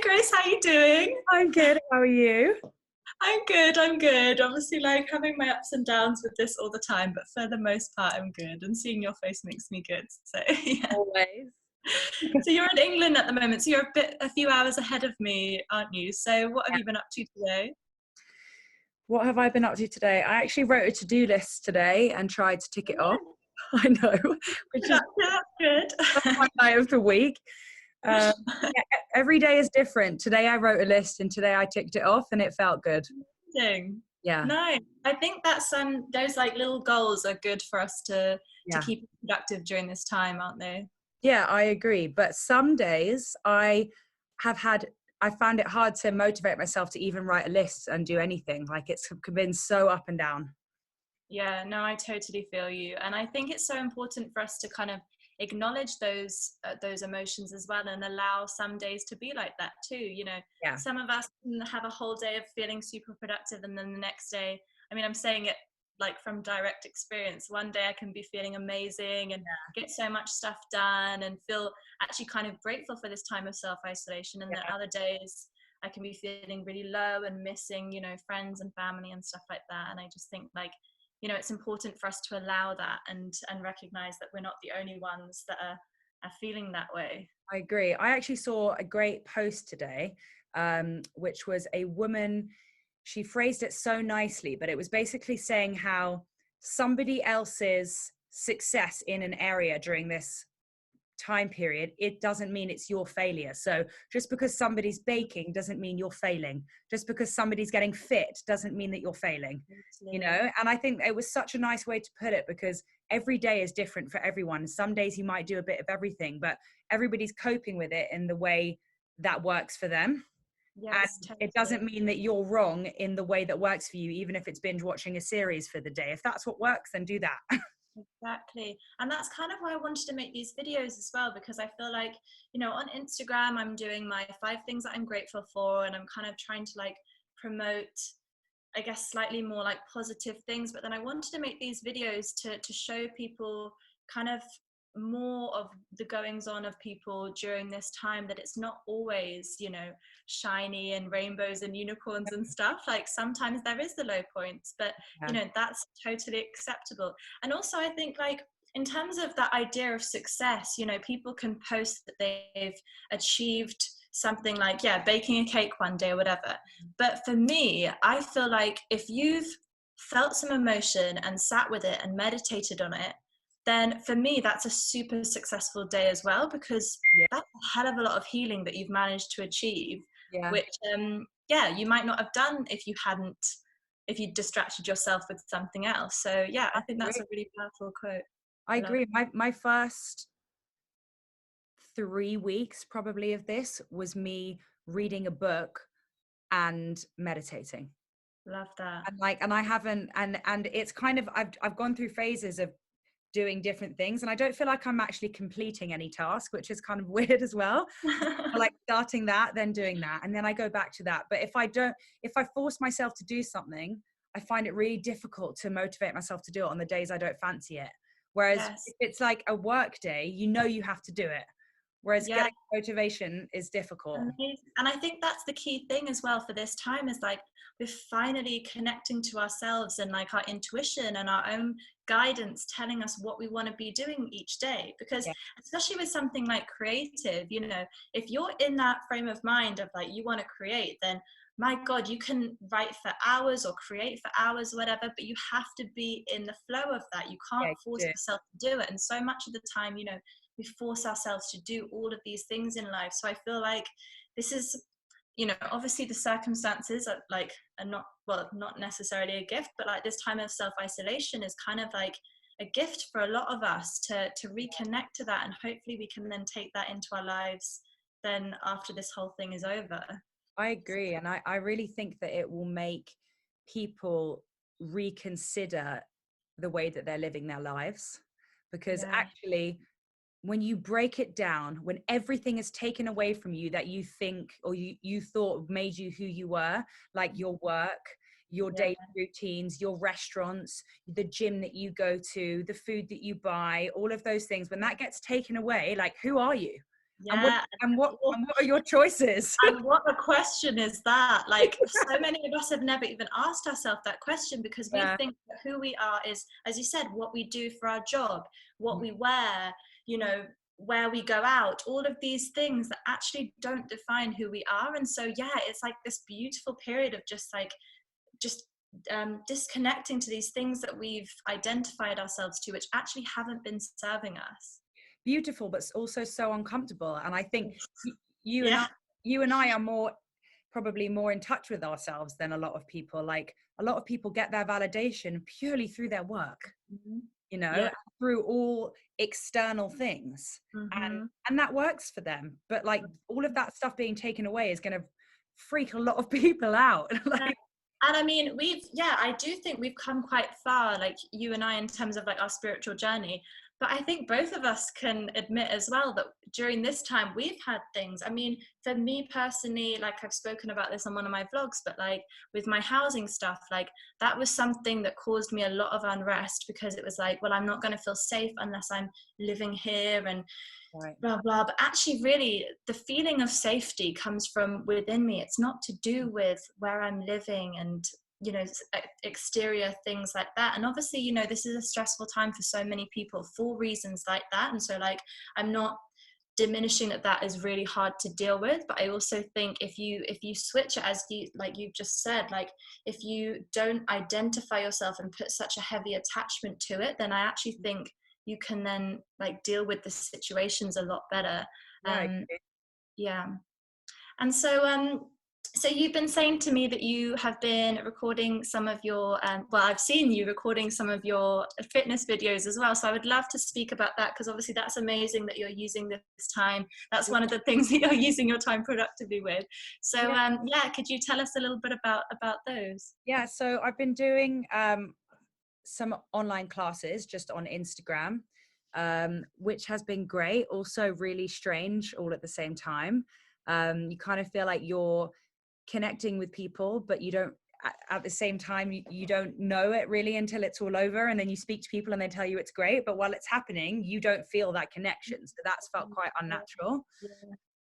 Grace, how are you doing? I'm good. How are you? I'm good. Obviously, like having my ups and downs with this all the time, but for the most part, I'm good. And seeing your face makes me good. So yeah. Always. So you're in England at the moment. So you're a few hours ahead of me, aren't you? So what have Yeah. you been up to today? What have I been up to today? I actually wrote a to-do list today and tried to tick it off. I know, which is That's good. one night of the week. Yeah, every day is different. Today I wrote a list and today I ticked it off and it felt good. Amazing. Yeah. No, I think that's those like little goals are good for us to Yeah. keep productive during this time, aren't they? Yeah, I agree. But some days I found it hard to motivate myself to even write a list and do anything. Like it's been so up and down. Yeah, no, I totally feel you. And I think it's so important for us to kind of acknowledge those emotions as well and allow some days to be like that too. Yeah. Some of us can have a whole day of feeling super productive and then the next day, I mean, I'm saying it like from direct experience. One day I can be feeling amazing and get so much stuff done and feel actually kind of grateful for this time of self-isolation. And then other days I can be feeling really low and missing, friends and family and stuff like that. And I just think like, it's important for us to allow that and recognize that we're not the only ones that are feeling that way. I agree. I actually saw a great post today, which was a woman. She phrased it so nicely, but it was basically saying how somebody else's success in an area during this time period, it doesn't mean it's your failure. So just because somebody's baking doesn't mean you're failing. Just because somebody's getting fit doesn't mean that you're failing. Absolutely. And I think it was such a nice way to put it, because every day is different for everyone. Some days you might do a bit of everything, but everybody's coping with it in the way that works for them. Yes, And totally. it doesn't mean that you're wrong in the way that works for you, even if it's binge watching a series for the day. If that's what works, then do that. Exactly. And that's kind of why I wanted to make these videos as well, because I feel like, on Instagram, I'm doing my 5 things that I'm grateful for, and I'm kind of trying to like promote, I guess, slightly more like positive things. But then I wanted to make these videos to show people kind of more of the goings on of people during this time, that it's not always, shiny and rainbows and unicorns and stuff. Like sometimes there is the low points, but that's totally acceptable. And also I think like in terms of that idea of success, people can post that they've achieved something like, baking a cake one day or whatever. But for me, I feel like if you've felt some emotion and sat with it and meditated on it, then for me, that's a super successful day as well, because that's a hell of a lot of healing that you've managed to achieve, which, you might not have done if you distracted yourself with something else. So yeah, I think that's a really powerful quote. I agree. My first 3 weeks probably of this was me reading a book and meditating. Love that. And I haven't, and it's kind of, I've gone through phases of doing different things, and I don't feel like I'm actually completing any task, which is kind of weird as well. Like starting that, then doing that, and then I go back to that. But if I force myself to do something, I find it really difficult to motivate myself to do it on the days I don't fancy it. Whereas if it's like a work day, you have to do it. Whereas getting motivation is difficult. Amazing. And I think that's the key thing as well for this time, is like we're finally connecting to ourselves and like our intuition and our own guidance telling us what we want to be doing each day. Because especially with something like creative, if you're in that frame of mind of like you want to create, then my God, you can write for hours or create for hours or whatever, but you have to be in the flow of that. You can't force yourself to do it. And so much of the time, we force ourselves to do all of these things in life. So I feel like this is, obviously the circumstances are not necessarily a gift, but like this time of self-isolation is kind of like a gift for a lot of us to reconnect to that. And hopefully we can then take that into our lives then after this whole thing is over. I agree. And I really think that it will make people reconsider the way that they're living their lives. Because actually, when you break it down, when everything is taken away from you that you think or you thought made you who you were, like your work, your daily routines, your restaurants, the gym that you go to, the food that you buy, all of those things, when that gets taken away, like who are you? And what Yeah. are your choices? And what a question is that? Like, so many of us have never even asked ourselves that question, because we Yeah. think that who we are is, as you said, what we do for our job, what we wear, you know, where we go out, all of these things that actually don't define who we are. And so, yeah, it's like this beautiful period of just like, just disconnecting to these things that we've identified ourselves to, which actually haven't been serving us. Beautiful, but also so uncomfortable. And I think you and Yeah. I, you and I are probably more in touch with ourselves than a lot of people. Like, a lot of people get their validation purely through their work, Mm-hmm. you know, Yeah. through all external things. And Mm-hmm. that works for them. But like, all of that stuff being taken away is going to freak a lot of people out. Yeah. Like, And I mean, I do think we've come quite far, like you and I, in terms of like our spiritual journey. But I think both of us can admit as well that during this time we've had things. I mean, for me personally, like I've spoken about this on one of my vlogs, but like with my housing stuff, like that was something that caused me a lot of unrest, because it was like, well, I'm not going to feel safe unless I'm living here, and right. blah blah. But actually, really, the feeling of safety comes from within me. It's not to do with where I'm living and, you know, exterior things like that. And obviously, you know, this is a stressful time for so many people for reasons like that. And so, like, I'm not diminishing that is really hard to deal with, but I also think if you switch it, as you, like you've just said, like if you don't identify yourself and put such a heavy attachment to it, then I actually think you can then like deal with the situations a lot better. Right. Yeah. And so you've been saying to me that you have been recording some of your, well, I've seen you recording some of your fitness videos as well. So I would love to speak about that, because obviously that's amazing that you're using this time. That's one of the things that you're using your time productively with. So yeah, could you tell us a little bit about those? Yeah. So I've been doing some online classes just on Instagram, which has been great. Also really strange all at the same time. You kind of feel like you're connecting with people, but you don't, at the same time, you don't know it really until it's all over. And then you speak to people and they tell you it's great, but while it's happening, you don't feel that connection. So that's felt quite unnatural.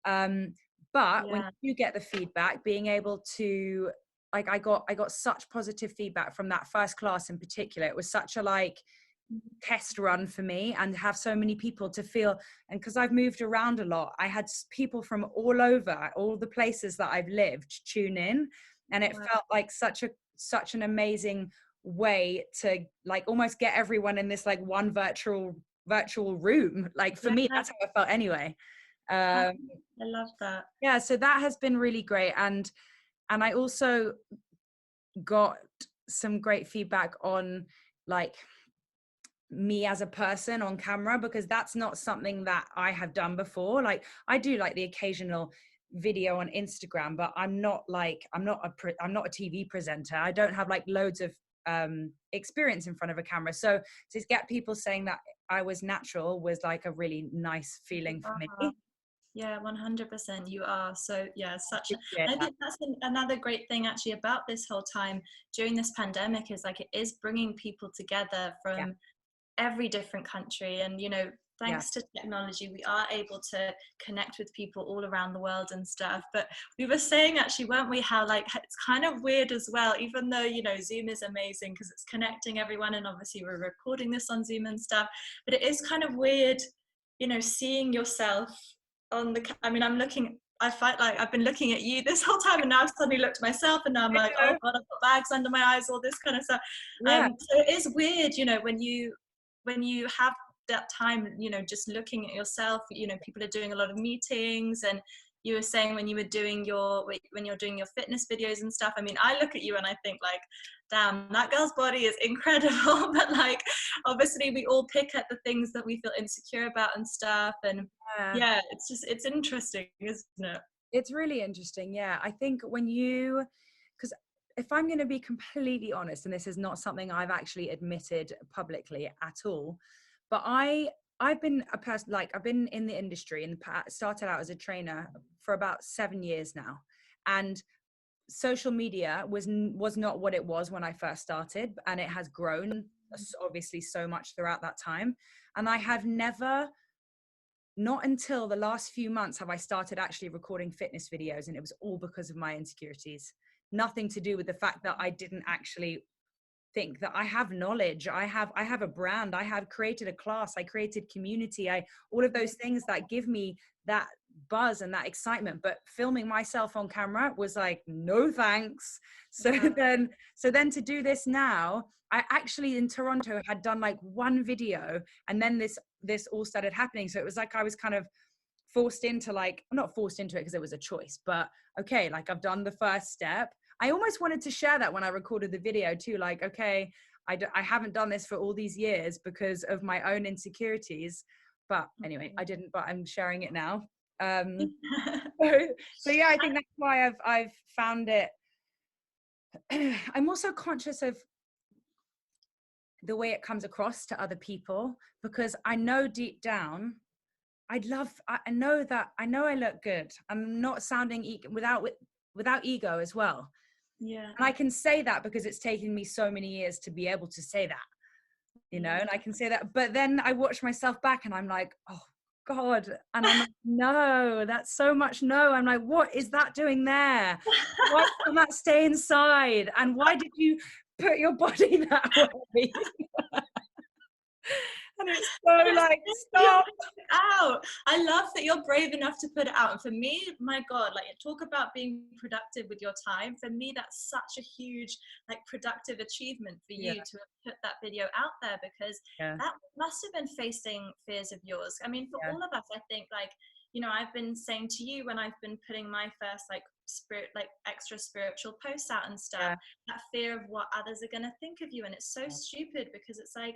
Um, but when Yeah. you get the feedback, being able to, like, I got such positive feedback from that first class in particular. It was such a like test run for me, and have so many people to feel, and because I've moved around a lot, I had people from all over, all the places that I've lived, tune in, and it felt like such an amazing way to like almost get everyone in this like one virtual room. Like for me, that's how it felt anyway. I love that. Yeah, so that has been really great. And I also got some great feedback on like me as a person on camera, because that's not something that I have done before. Like I do like the occasional video on Instagram, but I'm not a TV presenter. I don't have like loads of experience in front of a camera. So to get people saying that I was natural was like a really nice feeling for me. Yeah, 100%. You are. So yeah, Appreciate I that. think that's another great thing actually about this whole time during this pandemic, is like it is bringing people together Yeah. from every different country. And, you know, Yeah. thanks to technology, we are able to connect with people all around the world and stuff. But we were saying actually, weren't we, how like it's kind of weird as well, even though, you know, Zoom is amazing because it's connecting everyone, and obviously we're recording this on Zoom and stuff, but it is kind of weird, you know, seeing yourself on the, I mean, I fight like I've been looking at you this whole time, and now I've suddenly looked at myself, and now I'm like, oh God, I've got bags under my eyes, all this kind of stuff. Yeah. So it is weird, you know, when you have that time, you know, just looking at yourself. You know, people are doing a lot of meetings, and you were saying when you're doing your fitness videos and stuff, I mean, I look at you and I think like, damn, that girl's body is incredible. But like obviously we all pick at the things that we feel insecure about and stuff. And yeah, it's interesting, isn't it? It's really interesting. Yeah. I think because if I'm going to be completely honest, and this is not something I've actually admitted publicly at all, but I've been a person, like I've been in the industry and started out as a trainer for about 7 years now. And social media was not what it was when I first started, and it has grown obviously so much throughout that time. And I have never not until the last few months have I started actually recording fitness videos, and it was all because of my insecurities. Nothing to do with the fact that I didn't actually think that I have knowledge. I have a brand. I have created a class. I created community. All of those things that give me that buzz and that excitement. But filming myself on camera was like, no thanks. So then to do this now, I actually in Toronto had done like one video, and then this all started happening. So it was like I was kind of forced into, like, not forced into it because it was a choice, but okay, like I've done the first step. I almost wanted to share that when I recorded the video too, like, okay, I haven't done this for all these years because of my own insecurities, but anyway, I didn't, but I'm sharing it now. So yeah, I think that's why I've found it. I'm also conscious of the way it comes across to other people, because I know deep down I know I look good. I'm not sounding without ego as well. Yeah. And I can say that because it's taken me so many years to be able to say that, you know, and I can say that. But then I watch myself back and I'm like, oh God. And I'm like, no, that's so much no. I'm like, what is that doing there? Why can't that stay inside? And why did you put your body that way? And it's so like, stop. Out. I love that you're brave enough to put it out. And for me, my God, like, talk about being productive with your time. For me, that's such a huge, like, productive achievement for you to have put that video out there, because that must have been facing fears of yours. I mean, for all of us, I think, like, you know, I've been saying to you when I've been putting my first extra spiritual posts out and stuff, that fear of what others are going to think of you. And it's so stupid, because it's like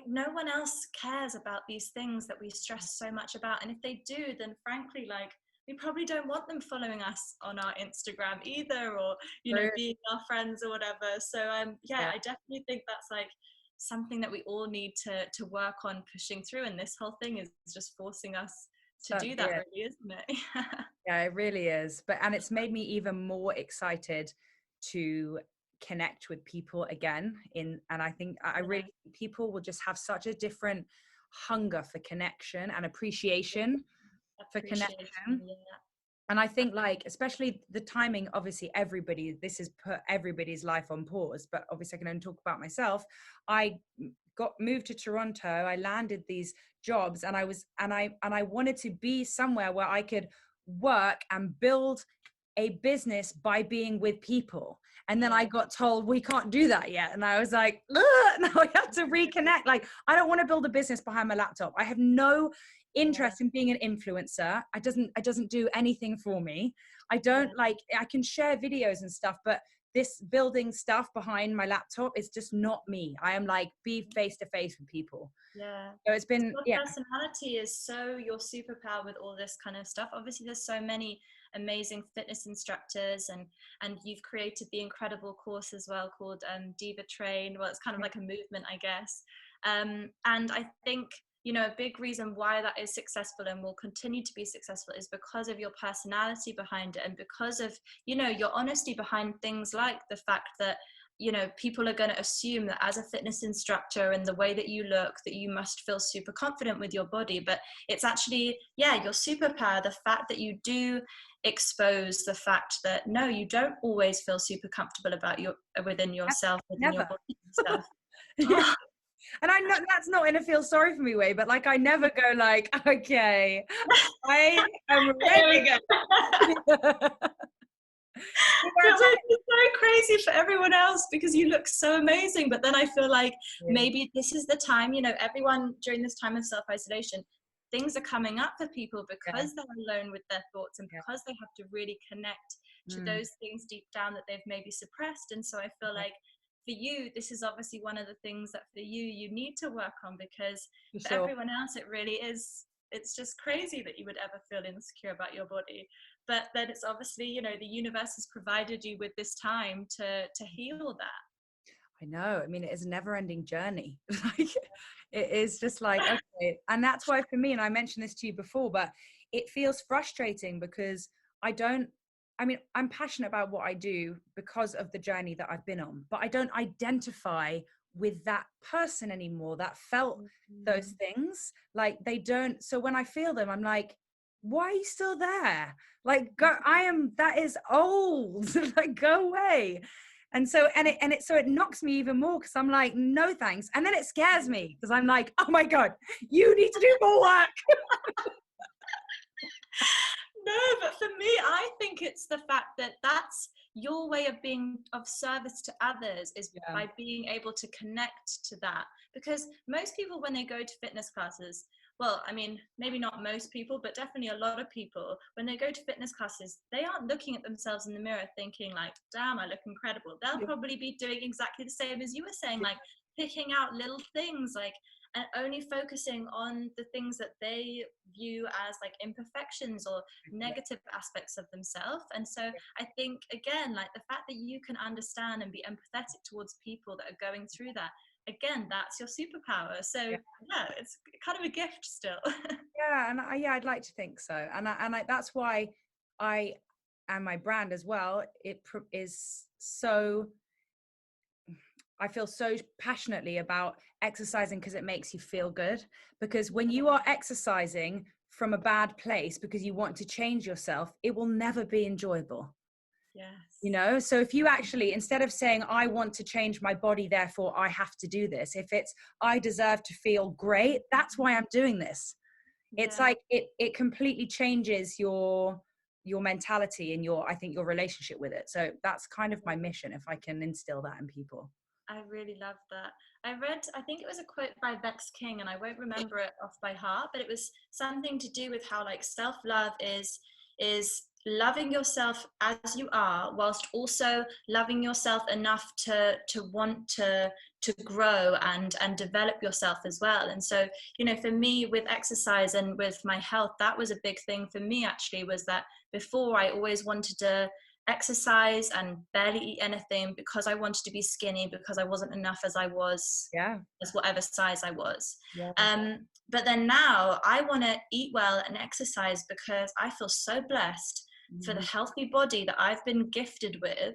no one else cares about these things that we stress so much about. And if they do, then frankly, like, we probably don't want them following us on our Instagram either, or, you know, being our friends or whatever. So I definitely think that's like something that we all need to work on pushing through. And this whole thing is just forcing us to do that, really, isn't it? Yeah, it really is. And it's made me even more excited to connect with people again. And I think I really, people will just have such a different hunger for connection and appreciation for connection. And I think, like, especially the timing, obviously this has put everybody's life on pause, but obviously I can only talk about myself. I got moved to Toronto. I landed these jobs, and I wanted to be somewhere where I could work and build a business by being with people. And then I got told we can't do that yet. And I was like, now I have to reconnect. Like, I don't want to build a business behind my laptop. I have no interest in being an influencer. It doesn't do anything for me. I don't like, I can share videos and stuff, but this building stuff behind my laptop is just not me. I am like, be face to face with people. So it's been, your personality is so your superpower with all this kind of stuff. Obviously there's so many amazing fitness instructors, and you've created the incredible course as well called Diva Train. Well, it's kind of like a movement, I guess. And I think, you know, a big reason why that is successful and will continue to be successful is because of your personality behind it, and because of, you know, your honesty behind things like the fact that, you know, people are going to assume that as a fitness instructor and the way that you look, that you must feel super confident with your body. But it's actually, your superpower, the fact that you do expose the fact that no, you don't always feel super comfortable about within yourself, within your body and stuff. And I know that's not in a feel sorry for me way, but like, I never go like, okay, I am ready. It's so crazy for everyone else because you look so amazing. But then I feel like maybe this is the time, you know, everyone during this time of self-isolation, things are coming up for people because they're alone with their thoughts, and because they have to really connect to those things deep down that they've maybe suppressed. And so I feel like for you, this is obviously one of the things that for you need to work on, because for everyone else, it really is, it's just crazy that you would ever feel insecure about your body. But then it's obviously, you know, the universe has provided you with this time to heal that. I know. I mean, it is a never-ending journey. Like, it is just like, okay. And that's why for me, and I mentioned this to you before, but it feels frustrating because I'm passionate about what I do because of the journey that I've been on, but I don't identify with that person anymore that felt those Mm. things. Like they don't, so when I feel them, I'm like, why are you still there? Like, go, that is old. Like, go away. And so, so it knocks me even more because I'm like, no thanks. And then it scares me because I'm like, oh my God, you need to do more work. No, but for me, I think it's the fact that that's your way of being of service to others, is Yeah. by being able to connect to that. Because most people, when they go to fitness classes, well, I mean, maybe not most people, but definitely a lot of people, when they go to fitness classes, they aren't looking at themselves in the mirror thinking like, damn, I look incredible. They'll probably be doing exactly the same as you were saying, like picking out little things, like, and only focusing on the things that they view as like imperfections or negative aspects of themselves. And so I think, again, like the fact that you can understand and be empathetic towards people that are going through that, again, that's your superpower. So yeah, it's kind of a gift still. Yeah, and I'd like to think so, and that's why I and my brand as well. Is so. I feel so passionately about exercising because it makes you feel good. Because when you are exercising from a bad place because you want to change yourself, it will never be enjoyable. Yes. You know, so if you actually, instead of saying, I want to change my body, therefore I have to do this, if it's, I deserve to feel great, that's why I'm doing this. It's like, it completely changes your mentality and I think your relationship with it. So that's kind of my mission, if I can instill that in people. I really love that. I think it was a quote by Vex King, and I won't remember it off by heart, but it was something to do with how like self-love is loving yourself as you are, whilst also loving yourself enough to want to grow and develop yourself as well. And so, you know, for me with exercise and with my health, that was a big thing for me actually, was that before I always wanted to exercise and barely eat anything because I wanted to be skinny, because I wasn't enough as I was, as whatever size I was. But then now I want to eat well and exercise because I feel so blessed for the healthy body that I've been gifted with,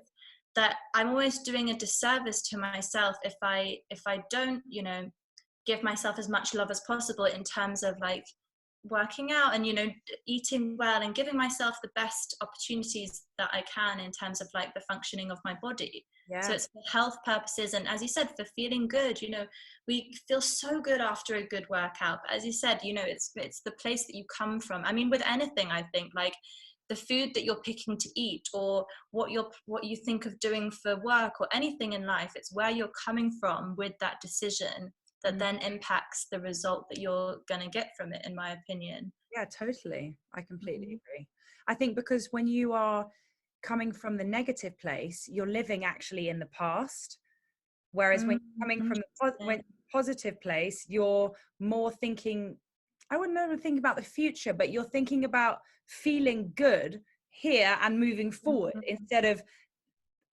that I'm always doing a disservice to myself if I don't, you know, give myself as much love as possible in terms of like working out and, you know, eating well and giving myself the best opportunities that I can in terms of like the functioning of my body. So it's for health purposes, and as you said, for feeling good. You know, we feel so good after a good workout, but as you said, you know, it's the place that you come from. I mean, with anything, I think, like the food that you're picking to eat, or what you think of doing for work, or anything in life, it's where you're coming from with that decision that then impacts the result that you're going to get from it, in my opinion. Yeah, totally. I completely agree. I think because when you are coming from the negative place, you're living actually in the past. Whereas when you're coming from the positive place, you're more thinking, I wouldn't ever think about the future, but you're thinking about feeling good here and moving forward, instead of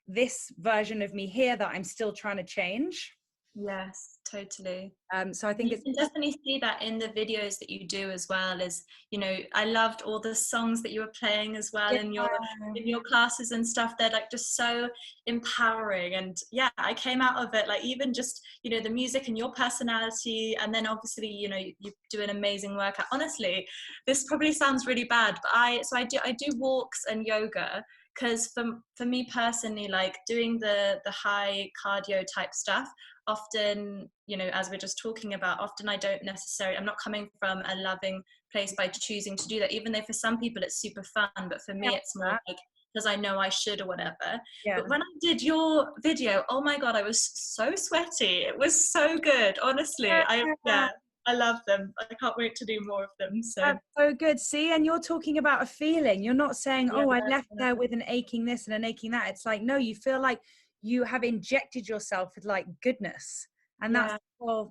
this version of me here that I'm still trying to change. Yes, totally. So I think You can definitely see that in the videos that you do as well. As you know, I loved all the songs that you were playing as well in your classes and stuff. They're like just so empowering. And yeah, I came out of it like, even just, you know, the music and your personality, and then obviously, you know, you do an amazing workout. Honestly, this probably sounds really bad, but I do walks and yoga, because for me personally, like doing the high cardio type stuff, often, you know, as we're just talking about, often I'm not coming from a loving place by choosing to do that, even though for some people it's super fun, but for me it's more like because I know I should or whatever. But when I did your video, oh my God, I was so sweaty. It was so good, honestly. I love them. I can't wait to do more of them. So that's so good. See, and you're talking about a feeling. You're not saying, oh, I left there with an aching this and an aching that. It's like, no, you feel like you have injected yourself with like goodness. And that's good.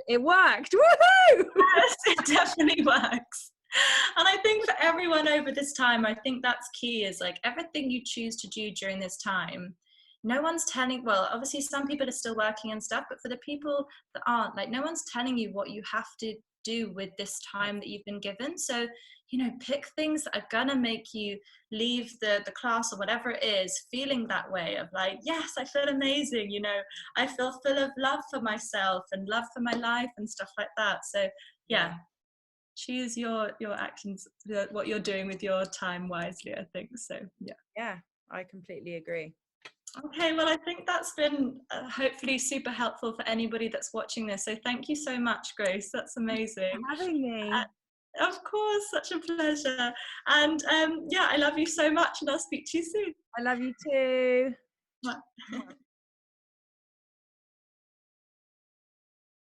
It worked. Woohoo! Yes, it definitely works. And I think for everyone over this time, I think that's key, is like everything you choose to do during this time, no one's telling, well, obviously some people are still working and stuff, but for the people that aren't, like no one's telling you what you have to do with this time that you've been given. So, pick things that are gonna make you leave the class or whatever it is feeling that way of like, yes, I feel amazing, I feel full of love for myself and love for my life and stuff like that. So yeah, choose your actions, what you're doing with your time wisely, I think. So yeah, I completely agree. Okay, well, I think that's been hopefully super helpful for anybody that's watching this. So thank you so much, Grace. That's amazing. Thanks for having me. Of course, such a pleasure. And I love you so much, and I'll speak to you soon. I love you too. Bye.